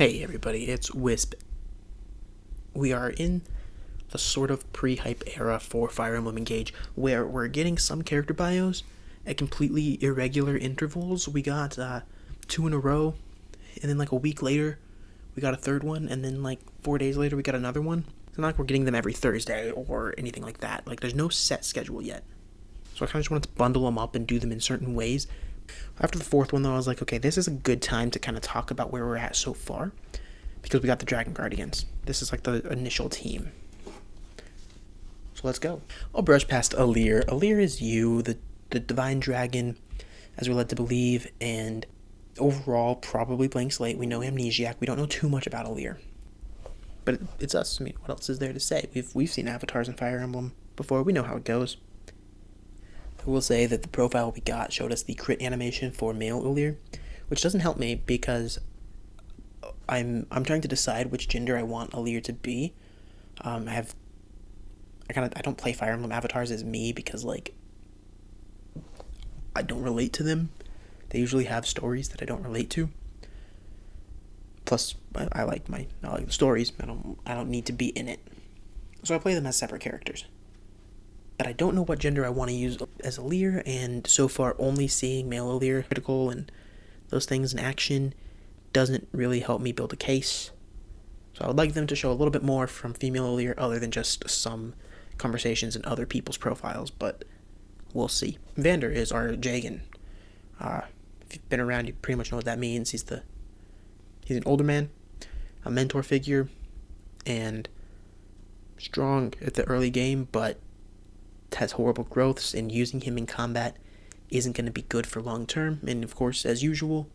Hey everybody, it's Wisp. We are in the sort of pre-hype era for Fire Emblem Engage, where we're getting some character bios at completely irregular intervals. We got two in a row, and then like a week later, we got a third one, and then like 4 days later, we got another one. It's not like we're getting them every Thursday or anything like that. Like, there's no set schedule yet. So I kind of just wanted to bundle them up and do them in certain ways. After the fourth one, though, I was like, okay, this is a good time to kind of talk about where we're at so far, because we got the Dragon Guardians. This is like the initial team. So let's go. I'll brush past Alear. Alear is you, the Divine Dragon, as we're led to believe, and overall, probably blank slate. We know Amnesiac. We don't know too much about Alear. But it's us. I mean, what else is there to say? We've seen avatars in Fire Emblem before. We know how it goes. I will say that the profile we got showed us the crit animation for male Alear, which doesn't help me because I'm trying to decide which gender I want Alear to be. I don't play Fire Emblem avatars as me because like I don't relate to them. They usually have stories that I don't relate to. Plus, I like the stories. I don't need to be in it, so I play them as separate characters. But I don't know what gender I want to use as Alear, and so far only seeing male Alear critical and those things in action doesn't really help me build a case. So I would like them to show a little bit more from female Alear other than just some conversations in other people's profiles, but we'll see. Vander is our Jagan. If you've been around, you pretty much know what that means. He's an older man, a mentor figure, and strong at the early game, but has horrible growths, and using him in combat isn't going to be good for long term. And of course, as usual,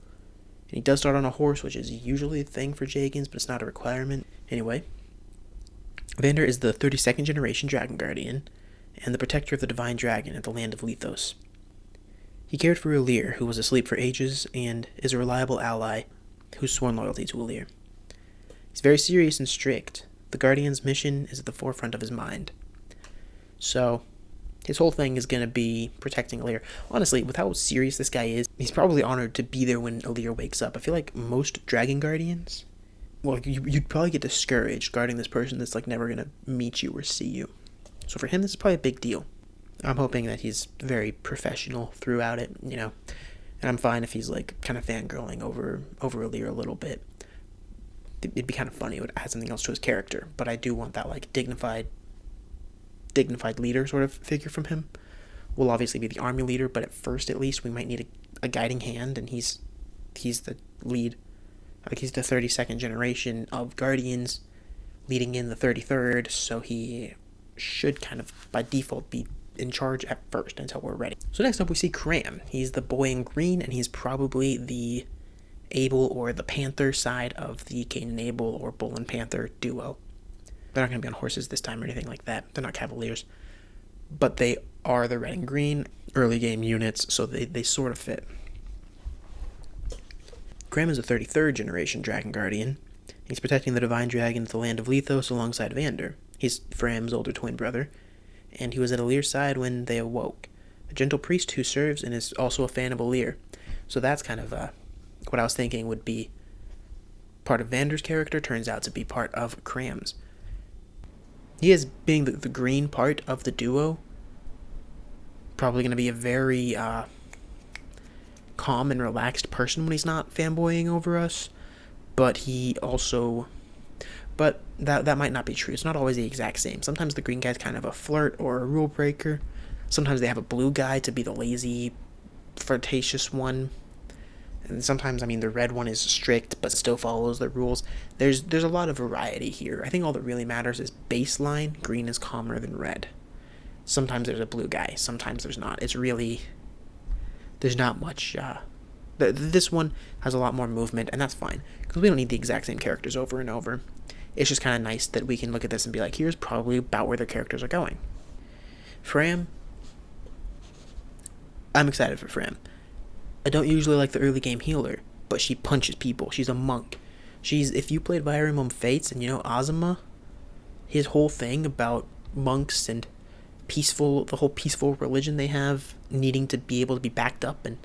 and he does start on a horse, which is usually a thing for Jagans, but it's not a requirement. Anyway, Vander is the 32nd generation Dragon Guardian and the protector of the Divine Dragon at the land of Lethos. He cared for Alear, who was asleep for ages, and is a reliable ally who's sworn loyalty to Alear. He's very serious and strict. The Guardian's mission is at the forefront of his mind. So his whole thing is going to be protecting Alear. Honestly, with how serious this guy is, he's probably honored to be there when Alear wakes up. I feel like most Dragon Guardians, well, you'd probably get discouraged guarding this person that's like never going to meet you or see you. So for him, this is probably a big deal. I'm hoping that he's very professional throughout it, and I'm fine if he's like kind of fangirling over Alear a little bit. It'd be kind of funny. It would add something else to his character, but I do want that like dignified leader sort of figure from him. Will obviously be the army leader, but at first at least we might need a guiding hand, and he's the lead. Like, he's the 32nd generation of Guardians, leading in the 33rd, so he should kind of by default be in charge at first until we're ready. So next up we see Cram. He's the boy in green, and he's probably the Abel or the Panther side of the Cain and Abel or Bull and Panther duo. They're not going to be on horses this time or anything like that. They're not cavaliers. But they are the red and green early game units, so they sort of fit. Graham is a 33rd generation Dragon Guardian. He's protecting the Divine Dragon at the land of Lethos alongside Vander. He's Fram's older twin brother, and he was at Alear's side when they awoke. A gentle priest who serves and is also a fan of Alear. So that's kind of what I was thinking would be part of Vander's character, turns out to be part of Cram's. He is, being the green part of the duo, probably going to be a very calm and relaxed person when he's not fanboying over us. But that might not be true. It's not always the exact same. Sometimes the green guy's kind of a flirt or a rule breaker. Sometimes they have a blue guy to be the lazy, flirtatious one. And sometimes, the red one is strict but still follows the rules. There's a lot of variety here. I think all that really matters is baseline. Green is calmer than red. Sometimes there's a blue guy. Sometimes there's not. There's not much. This one has a lot more movement, and that's fine, because we don't need the exact same characters over and over. It's just kind of nice that we can look at this and be like, here's probably about where their characters are going. Fram. I'm excited for Fram. I don't usually like the early game healer, but she punches people. She's a monk. If you played Fire Emblem Fates and Azuma, his whole thing about monks and the whole peaceful religion they have, needing to be able to be backed up and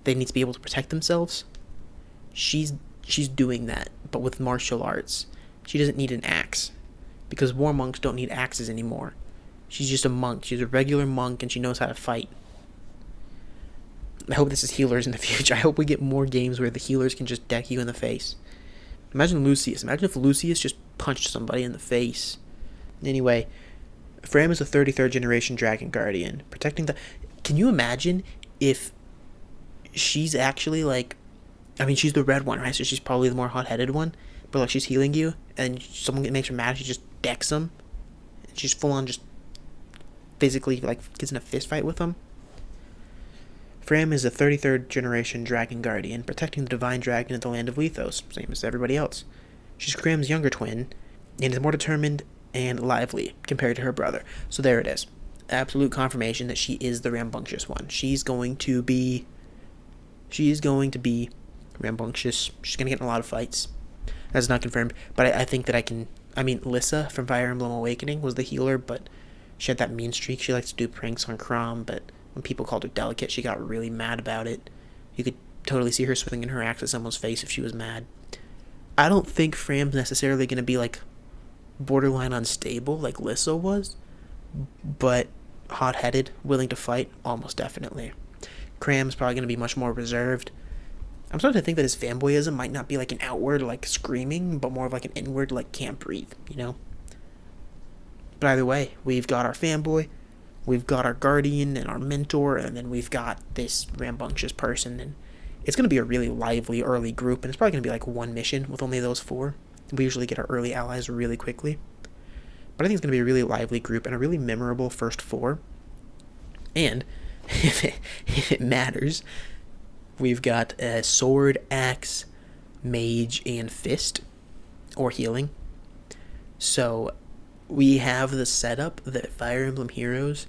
they need to be able to protect themselves, she's doing that but with martial arts. She doesn't need an axe, because war monks don't need axes anymore. She's just a monk. She's a regular monk, and she knows how to fight. I hope this is healers in the future. I hope we get more games where the healers can just deck you in the face. Imagine Lucius. Imagine if Lucius just punched somebody in the face. Anyway, Fram is a 33rd generation dragon guardian, protecting the... Can you imagine if she's actually like... I mean, she's the red one, right? So she's probably the more hot-headed one. But like, she's healing you, and someone makes her mad, she just decks them. And she's full on just physically, like, gets in a fist fight with them. Fram is a 33rd generation dragon guardian, protecting the divine dragon in the land of Lethos, same as everybody else. She's Cram's younger twin, and is more determined and lively compared to her brother. So there it is. Absolute confirmation that she is the rambunctious one. She's going to be rambunctious. She's going to get in a lot of fights. That's not confirmed, but I think that I can... I mean, Lissa from Fire Emblem Awakening was the healer, but she had that mean streak. She likes to do pranks on Crom, but when people called her delicate, she got really mad about it. You could totally see her swinging her axe at someone's face if she was mad. I don't think Fram's necessarily going to be, like, borderline unstable like Lissa was, but hot-headed, willing to fight, almost definitely. Cram's probably going to be much more reserved. I'm starting to think that his fanboyism might not be like an outward, like, screaming, but more of like an inward, like, can't breathe, you know? But either way, we've got our fanboy, we've got our guardian and our mentor, and then we've got this rambunctious person, and it's going to be a really lively early group, and it's probably going to be like one mission with only those four. We usually get our early allies really quickly. But I think it's going to be a really lively group and a really memorable first four. And, if it matters, we've got a sword, axe, mage, and fist, or healing. So we have the setup that Fire Emblem Heroes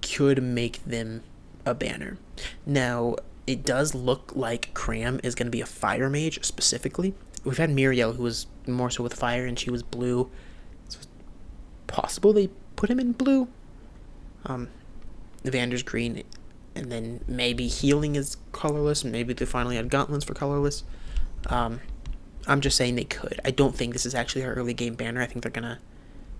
could make them a banner. Now, it does look like Cram is going to be a fire mage specifically. We've had Muriel, who was more so with fire, and she was blue. It's possible they put him in blue. Vander's green, and then maybe healing is colorless, and maybe they finally had gauntlets for colorless. I'm just saying they could. I don't think this is actually our early game banner. I think they're going to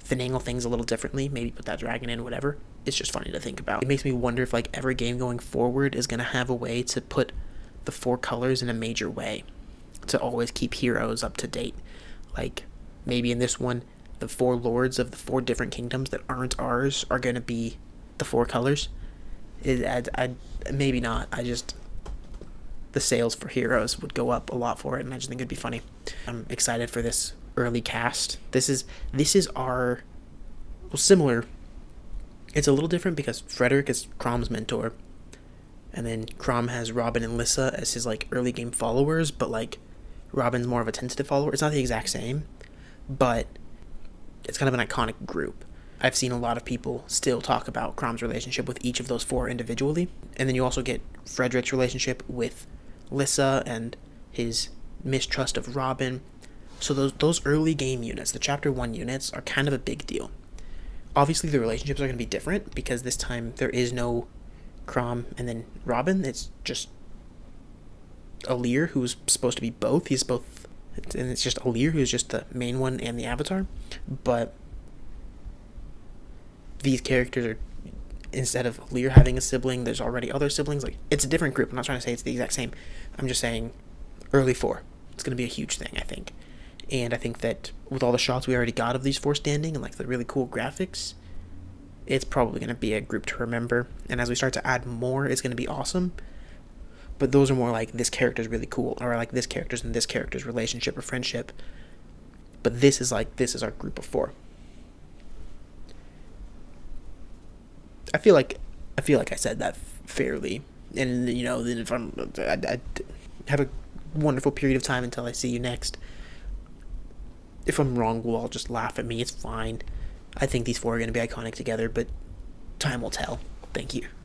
finagle things a little differently, maybe put that dragon in, whatever. It's just funny to think about. It makes me wonder if, like, every game going forward is going to have a way to put the four colors in a major way to always keep heroes up to date. Like, maybe in this one, the four lords of the four different kingdoms that aren't ours are going to be the four colors. Maybe not. The sales for heroes would go up a lot for it, and I just think it'd be funny. I'm excited for this early cast. This is our... Well, similar. It's a little different because Frederick is Crom's mentor, and then Crom has Robin and Lissa as his, like, early game followers, but, like, Robin's more of a tentative follower. It's not the exact same, but it's kind of an iconic group. I've seen a lot of people still talk about Crom's relationship with each of those four individually, and then you also get Frederick's relationship with Lissa and his mistrust of Robin. So those early game units, the Chapter 1 units, are kind of a big deal. Obviously, the relationships are going to be different, because this time there is no Crom and then Robin. It's just Alir, who's supposed to be both. He's both, and it's just Alir, who's just the main one and the avatar. But these characters are, instead of Alir having a sibling, there's already other siblings. Like, it's a different group. I'm not trying to say it's the exact same. I'm just saying early 4. It's going to be a huge thing, I think. And I think that with all the shots we already got of these 4 standing and, like, the really cool graphics, it's probably going to be a group to remember. And as we start to add more, it's going to be awesome. But those are more like, this character's really cool, or like this character's and this character's relationship or friendship. But this is our group of 4. I feel like I said that fairly, and you know, then if I have a wonderful period of time until I see you next. If I'm wrong, we'll all just laugh at me. It's fine. I think these 4 are going to be iconic together, but time will tell. Thank you.